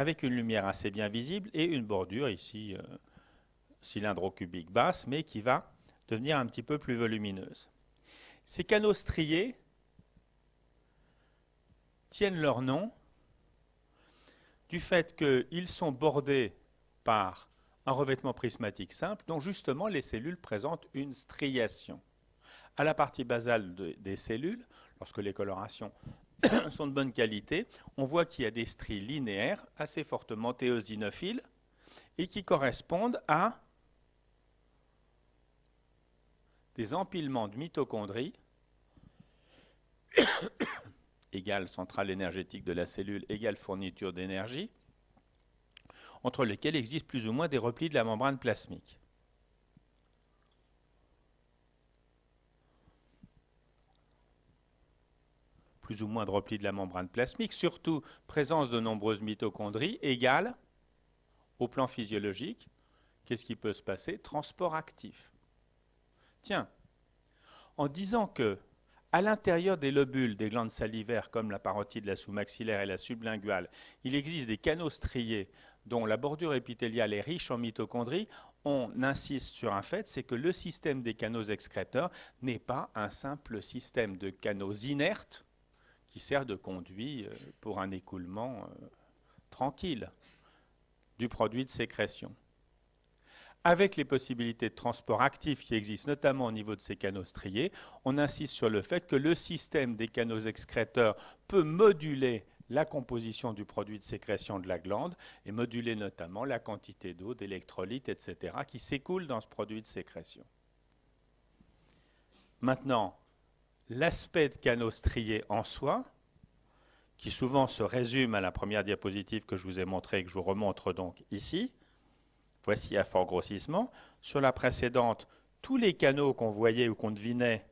avec une lumière assez bien visible et une bordure ici cylindro-cubique basse, mais qui va devenir un petit peu plus volumineuse. Ces canaux striés tiennent leur nom du fait qu'ils sont bordés par un revêtement prismatique simple dont justement les cellules présentent une striation. À la partie basale des cellules, lorsque les colorations sont de bonne qualité, on voit qu'il y a des stries linéaires assez fortement éosinophiles et qui correspondent à des empilements de mitochondries égale centrale énergétique de la cellule égale fourniture d'énergie, entre lesquels existent plus ou moins des replis de la membrane plasmique. Plus ou moins de replis de la membrane plasmique, surtout présence de nombreuses mitochondries égale, au plan physiologique, qu'est-ce qui peut se passer? Transport actif. Tiens, en disant que à l'intérieur des lobules des glandes salivaires comme la parotide, la sous-maxillaire et la sublinguale, il existe des canaux striés dont la bordure épithéliale est riche en mitochondries, on insiste sur un fait, c'est que le système des canaux excréteurs n'est pas un simple système de canaux inertes qui sert de conduit pour un écoulement tranquille du produit de sécrétion. Avec les possibilités de transport actif qui existent, notamment au niveau de ces canaux striés, on insiste sur le fait que le système des canaux excréteurs peut moduler la composition du produit de sécrétion de la glande et moduler notamment la quantité d'eau, d'électrolytes, etc., qui s'écoulent dans ce produit de sécrétion. Maintenant, l'aspect de canaux striés en soi, qui souvent se résume à la première diapositive que je vous ai montrée et que je vous remontre donc ici. Voici à fort grossissement. Sur la précédente, tous les canaux qu'on voyait ou qu'on devinait,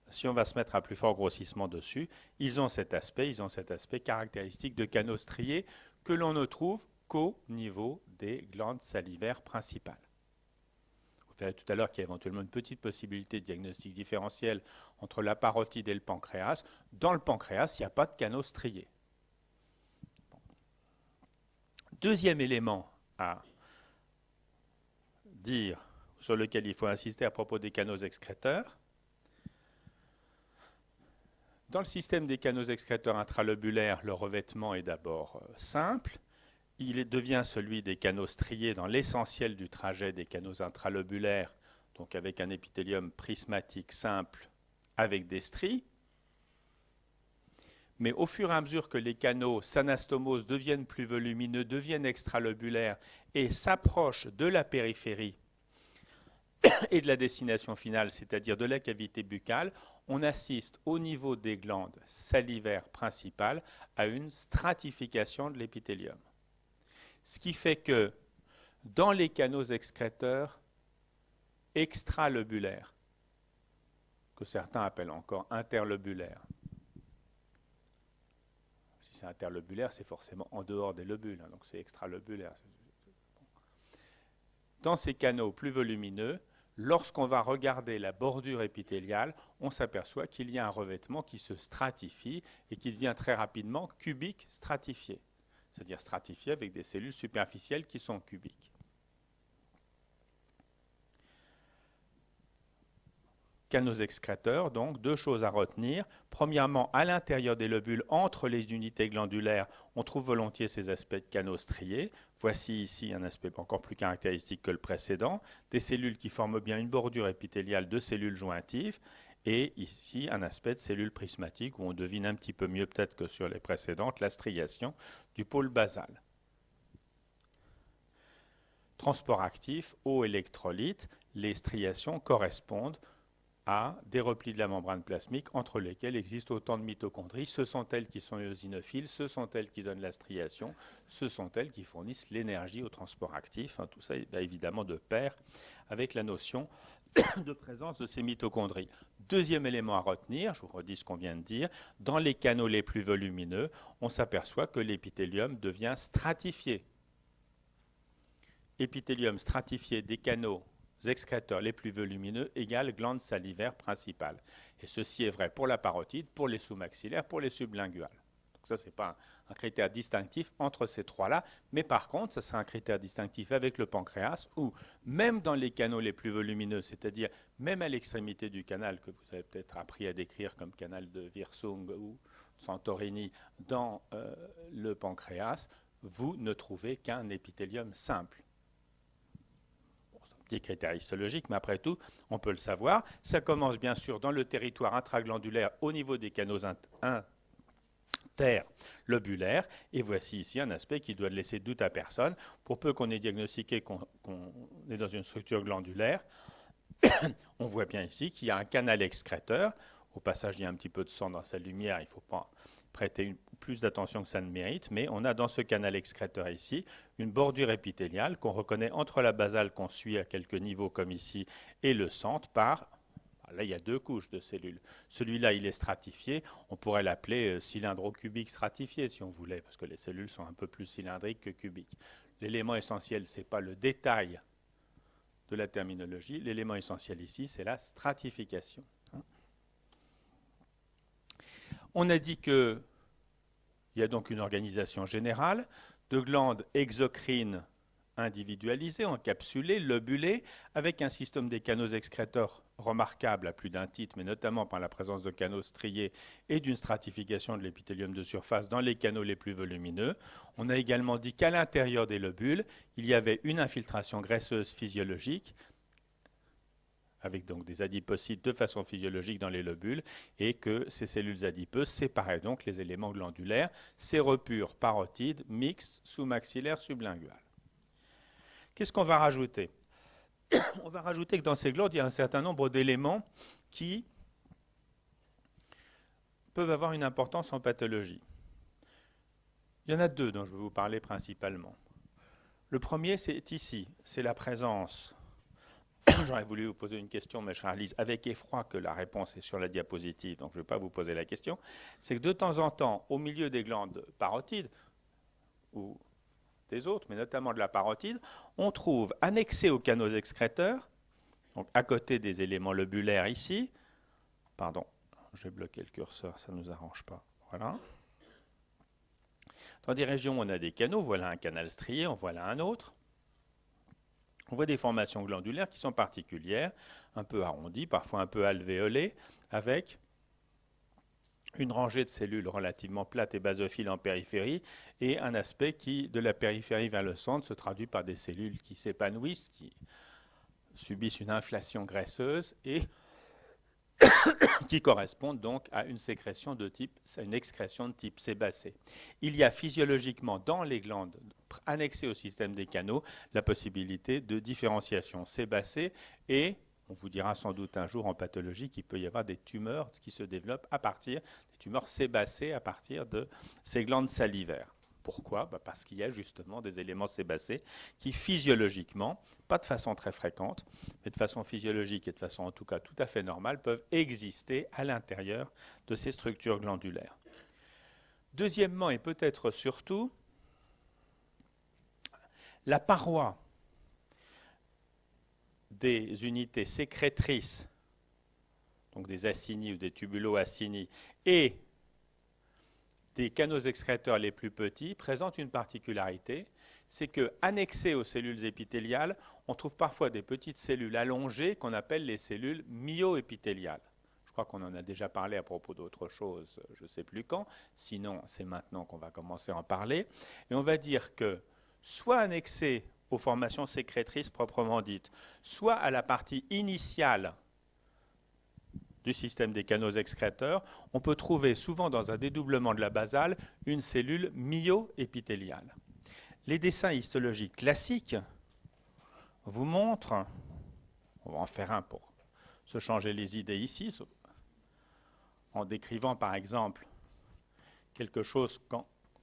si on va se mettre à plus fort grossissement dessus, ils ont cet aspect caractéristique de canaux striés que l'on ne trouve qu'au niveau des glandes salivaires principales. Vous verrez tout à l'heure qu'il y a éventuellement une petite possibilité de diagnostic différentiel entre la parotide et le pancréas. Dans le pancréas, il n'y a pas de canaux striés. Bon. Deuxième élément à dire, sur lequel il faut insister à propos des canaux excréteurs. Dans le système des canaux excréteurs intralobulaires, le revêtement est d'abord simple. Il devient celui des canaux striés dans l'essentiel du trajet des canaux intralobulaires, donc avec un épithélium prismatique simple avec des stries. Mais au fur et à mesure que les canaux s'anastomosent, deviennent plus volumineux, deviennent extralobulaires et s'approchent de la périphérie et de la destination finale, c'est-à-dire de la cavité buccale, on assiste au niveau des glandes salivaires principales à une stratification de l'épithélium. Ce qui fait que dans les canaux excréteurs extralobulaires, que certains appellent encore interlobulaires, si c'est interlobulaire, c'est forcément en dehors des lobules, hein, donc c'est extralobulaire. Dans ces canaux plus volumineux, lorsqu'on va regarder la bordure épithéliale, on s'aperçoit qu'il y a un revêtement qui se stratifie et qui devient très rapidement cubique stratifié, c'est-à-dire stratifié avec des cellules superficielles qui sont cubiques. Canaux excréteurs, donc, deux choses à retenir. Premièrement, à l'intérieur des lobules, entre les unités glandulaires, on trouve volontiers ces aspects de canaux striés. Voici ici un aspect encore plus caractéristique que le précédent. Des cellules qui forment bien une bordure épithéliale de cellules jointives. Et ici, un aspect de cellules prismatiques où on devine un petit peu mieux peut-être que sur les précédentes la striation du pôle basal. Transport actif, eau, électrolyte, les striations correspondent à des replis de la membrane plasmique entre lesquels existent autant de mitochondries. Ce sont elles qui sont éosinophiles, ce sont elles qui donnent la striation, ce sont elles qui fournissent l'énergie au transport actif. Tout ça va évidemment de pair avec la notion de présence de ces mitochondries. Deuxième élément à retenir, je vous redis ce qu'on vient de dire, dans les canaux les plus volumineux, on s'aperçoit que l'épithélium devient stratifié. Épithélium stratifié des canaux excréteurs les plus volumineux égale glande salivaire principale. Et ceci est vrai pour la parotide, pour les sous-maxillaires, pour les sublinguales. Donc ça, ce n'est pas un critère distinctif entre ces trois-là, mais par contre, ça sera un critère distinctif avec le pancréas, où même dans les canaux les plus volumineux, c'est-à-dire même à l'extrémité du canal que vous avez peut-être appris à décrire comme canal de Wirsung ou Santorini dans le pancréas, vous ne trouvez qu'un épithélium simple. Bon, c'est un petit critère histologique, mais après tout, on peut le savoir. Ça commence bien sûr dans le territoire intraglandulaire au niveau des canaux interlobulaires. Et voici ici un aspect qui doit laisser doute à personne. Pour peu qu'on ait diagnostiqué qu'on est dans une structure glandulaire, on voit bien ici qu'il y a un canal excréteur. Au passage, il y a un petit peu de sang dans sa lumière, il ne faut pas prêter plus d'attention que ça ne mérite, mais on a dans ce canal excréteur ici une bordure épithéliale qu'on reconnaît entre la basale qu'on suit à quelques niveaux comme ici et le centre par, là il y a deux couches de cellules. Celui-là il est stratifié, on pourrait l'appeler cylindro-cubique stratifié si on voulait, parce que les cellules sont un peu plus cylindriques que cubiques. L'élément essentiel, ce n'est pas le détail de la terminologie, l'élément essentiel ici c'est la stratification. On a dit qu'il y a donc une organisation générale de glandes exocrines individualisées, encapsulées, lobulées, avec un système des canaux excréteurs remarquable à plus d'un titre, mais notamment par la présence de canaux striés et d'une stratification de l'épithélium de surface dans les canaux les plus volumineux. On a également dit qu'à l'intérieur des lobules, il y avait une infiltration graisseuse physiologique, avec donc des adipocytes de façon physiologique dans les lobules, et que ces cellules adipeuses séparaient donc les éléments glandulaires, séropures parotides mixtes sous-maxillaires sublinguales. Qu'est-ce qu'on va rajouter? On va rajouter que dans ces glandes, il y a un certain nombre d'éléments qui peuvent avoir une importance en pathologie. Il y en a deux dont je vais vous parler principalement. Le premier, c'est ici, c'est la présence. J'aurais voulu vous poser une question, mais je réalise avec effroi que la réponse est sur la diapositive, donc je ne vais pas vous poser la question. C'est que de temps en temps, au milieu des glandes parotides, ou des autres, mais notamment de la parotide, on trouve annexé aux canaux excréteurs, donc à côté des éléments lobulaires ici, pardon, j'ai bloqué le curseur, ça ne nous arrange pas, voilà. Dans des régions où on a des canaux, voilà un canal strié, on voit là un autre. On voit des formations glandulaires qui sont particulières, un peu arrondies, parfois un peu alvéolées, avec une rangée de cellules relativement plates et basophiles en périphérie, et un aspect qui, de la périphérie vers le centre, se traduit par des cellules qui s'épanouissent, qui subissent une inflation graisseuse et qui correspondent donc à une sécrétion de type, à une excrétion de type sébacé. Il y a physiologiquement dans les glandes annexées au système des canaux la possibilité de différenciation sébacée, et on vous dira sans doute un jour en pathologie qu'il peut y avoir des tumeurs qui se développent à partir des tumeurs sébacées à partir de ces glandes salivaires. Pourquoi? Parce qu'il y a justement des éléments sébacés qui physiologiquement, pas de façon très fréquente, mais de façon physiologique et de façon en tout cas tout à fait normale, peuvent exister à l'intérieur de ces structures glandulaires. Deuxièmement, et peut-être surtout, la paroi des unités sécrétrices, donc des acinis ou des tubulo-acinis, et des canaux excréteurs les plus petits présentent une particularité, c'est que annexées aux cellules épithéliales, on trouve parfois des petites cellules allongées qu'on appelle les cellules myoépithéliales. Je crois qu'on en a déjà parlé à propos d'autre chose, je ne sais plus quand, sinon c'est maintenant qu'on va commencer à en parler. Et on va dire que soit annexées aux formations sécrétrices proprement dites, soit à la partie initiale du système des canaux excréteurs, on peut trouver souvent dans un dédoublement de la basale une cellule myoépithéliale. Les dessins histologiques classiques vous montrent, on va en faire un pour se changer les idées ici, en décrivant par exemple quelque chose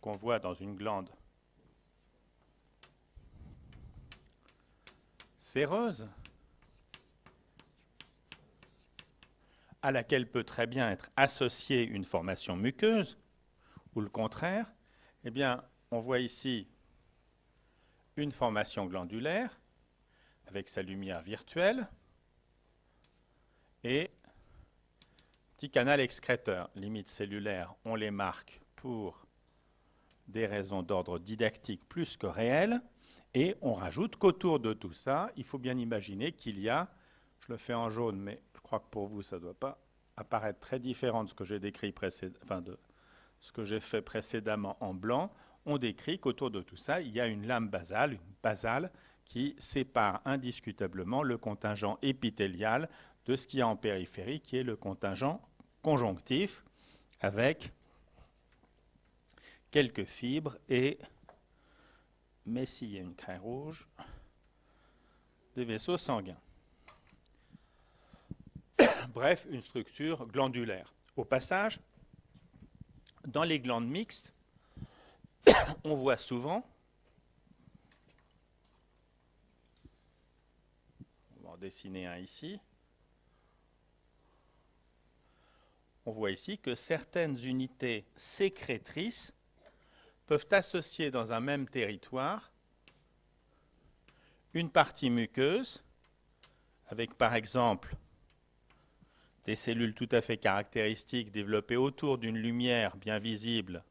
qu'on voit dans une glande séreuse, à laquelle peut très bien être associée une formation muqueuse, ou le contraire, eh bien, on voit ici une formation glandulaire avec sa lumière virtuelle et petit canal excréteur. Limites cellulaires, on les marque pour des raisons d'ordre didactique plus que réel, et on rajoute qu'autour de tout ça, il faut bien imaginer qu'il y a, je le fais en jaune, mais je crois que pour vous, ça ne doit pas apparaître très différent de ce que j'ai décrit de ce que j'ai fait précédemment en blanc. On décrit qu'autour de tout ça, il y a une lame basale, une basale, qui sépare indiscutablement le contingent épithélial de ce qu'il y a en périphérie, qui est le contingent conjonctif, avec quelques fibres et, mais s'il y a une craie rouge, des vaisseaux sanguins. Bref, une structure glandulaire. Au passage, dans les glandes mixtes, on voit souvent, on va en dessiner un ici, on voit ici que certaines unités sécrétrices peuvent associer dans un même territoire une partie muqueuse, avec par exemple des cellules tout à fait caractéristiques développées autour d'une lumière bien visible,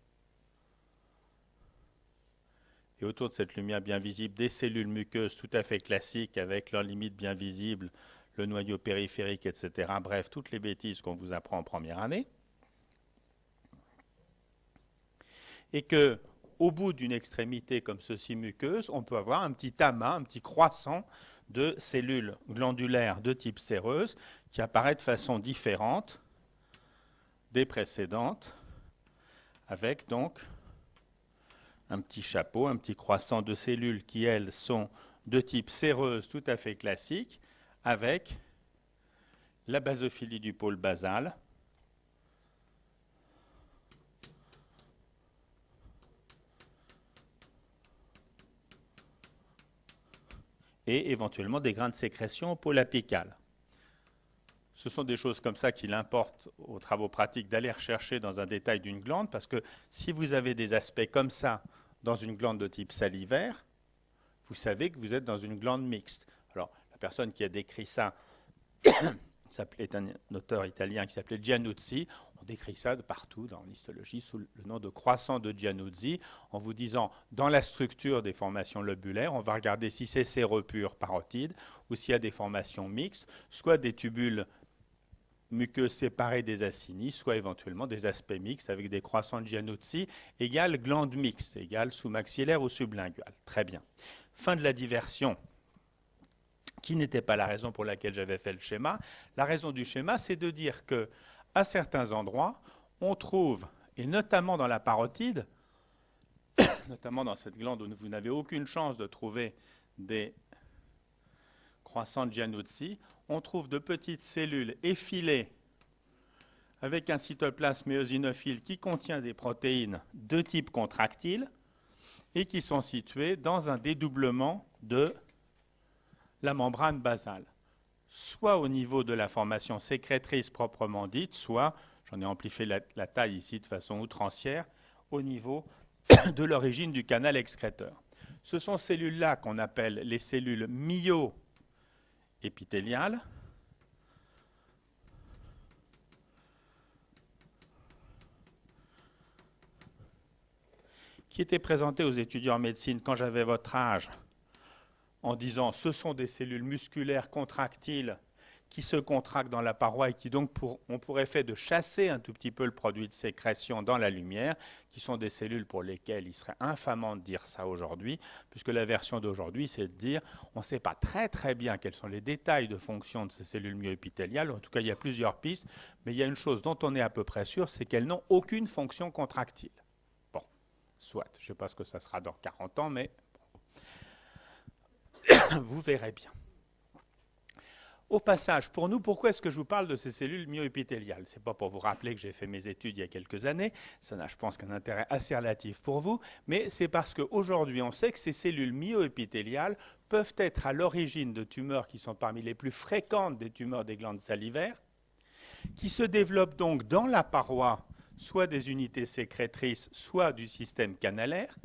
et autour de cette lumière bien visible, des cellules muqueuses tout à fait classiques avec leurs limites bien visibles, le noyau périphérique, etc. Bref, toutes les bêtises qu'on vous apprend en première année. Et que, au bout d'une extrémité comme ceci muqueuse, on peut avoir un petit amas, un petit croissant de cellules glandulaires de type séreuse qui apparaît de façon différente des précédentes, avec donc un petit chapeau, un petit croissant de cellules qui, elles, sont de type séreuse tout à fait classique, avec la basophilie du pôle basal, et éventuellement des grains de sécrétion au pôle apical. Ce sont des choses comme ça qu'il importe aux travaux pratiques d'aller rechercher dans un détail d'une glande, parce que si vous avez des aspects comme ça dans une glande de type salivaire, vous savez que vous êtes dans une glande mixte. Alors, la personne qui a décrit ça est un auteur italien qui s'appelait Giannuzzi. On décrit ça de partout dans l'histologie sous le nom de croissant de Giannuzzi, en vous disant, dans la structure des formations lobulaires, on va regarder si c'est séreux pur parotide ou s'il y a des formations mixtes, soit des tubules muqueuses séparées des acini, soit éventuellement des aspects mixtes avec des croissants de Giannuzzi, égale glande mixte, égale sous-maxillaire ou sublinguale. Très bien. Fin de la diversion, qui n'était pas la raison pour laquelle j'avais fait le schéma. La raison du schéma, c'est de dire que à certains endroits, on trouve, et notamment dans la parotide, notamment dans cette glande où vous n'avez aucune chance de trouver des croissants de Giannuzzi, on trouve de petites cellules effilées avec un cytoplasme éosinophile qui contient des protéines de type contractile et qui sont situées dans un dédoublement de la membrane basale, soit au niveau de la formation sécrétrice proprement dite, soit, j'en ai amplifié la taille ici de façon outrancière, au niveau de l'origine du canal excréteur. Ce sont ces cellules-là qu'on appelle les cellules myo-épithéliales, qui étaient présentées aux étudiants en médecine quand j'avais votre âge, en disant ce sont des cellules musculaires contractiles qui se contractent dans la paroi et qui donc ont pour effet de chasser un tout petit peu le produit de sécrétion dans la lumière, qui sont des cellules pour lesquelles il serait infamant de dire ça aujourd'hui, puisque la version d'aujourd'hui, c'est de dire on ne sait pas très très bien quels sont les détails de fonction de ces cellules myo-épithéliales. En tout cas, il y a plusieurs pistes, mais il y a une chose dont on est à peu près sûr, c'est qu'elles n'ont aucune fonction contractile. Bon, soit, je ne sais pas ce que ça sera dans 40 ans, mais vous verrez bien. Au passage, pour nous, pourquoi est-ce que je vous parle de ces cellules myo-épithéliales? Ce n'est pas pour vous rappeler que j'ai fait mes études il y a quelques années, ça n'a, je pense, qu'un intérêt assez relatif pour vous, mais c'est parce qu'aujourd'hui, on sait que ces cellules myo-épithéliales peuvent être à l'origine de tumeurs qui sont parmi les plus fréquentes des tumeurs des glandes salivaires, qui se développent donc dans la paroi, soit des unités sécrétrices, soit du système canalaire,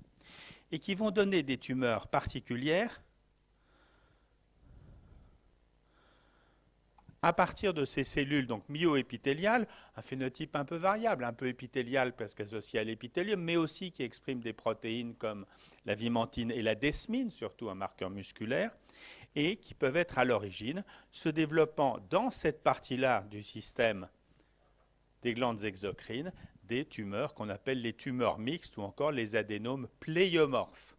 et qui vont donner des tumeurs particulières À partir de ces cellules donc myoépithéliales, un phénotype un peu variable, un peu épithélial parce qu'associé à l'épithélium, mais aussi qui exprime des protéines comme la vimentine et la desmine, surtout un marqueur musculaire, et qui peuvent être à l'origine se développant dans cette partie-là du système des glandes exocrines, des tumeurs qu'on appelle les tumeurs mixtes ou encore les adénomes pléiomorphes.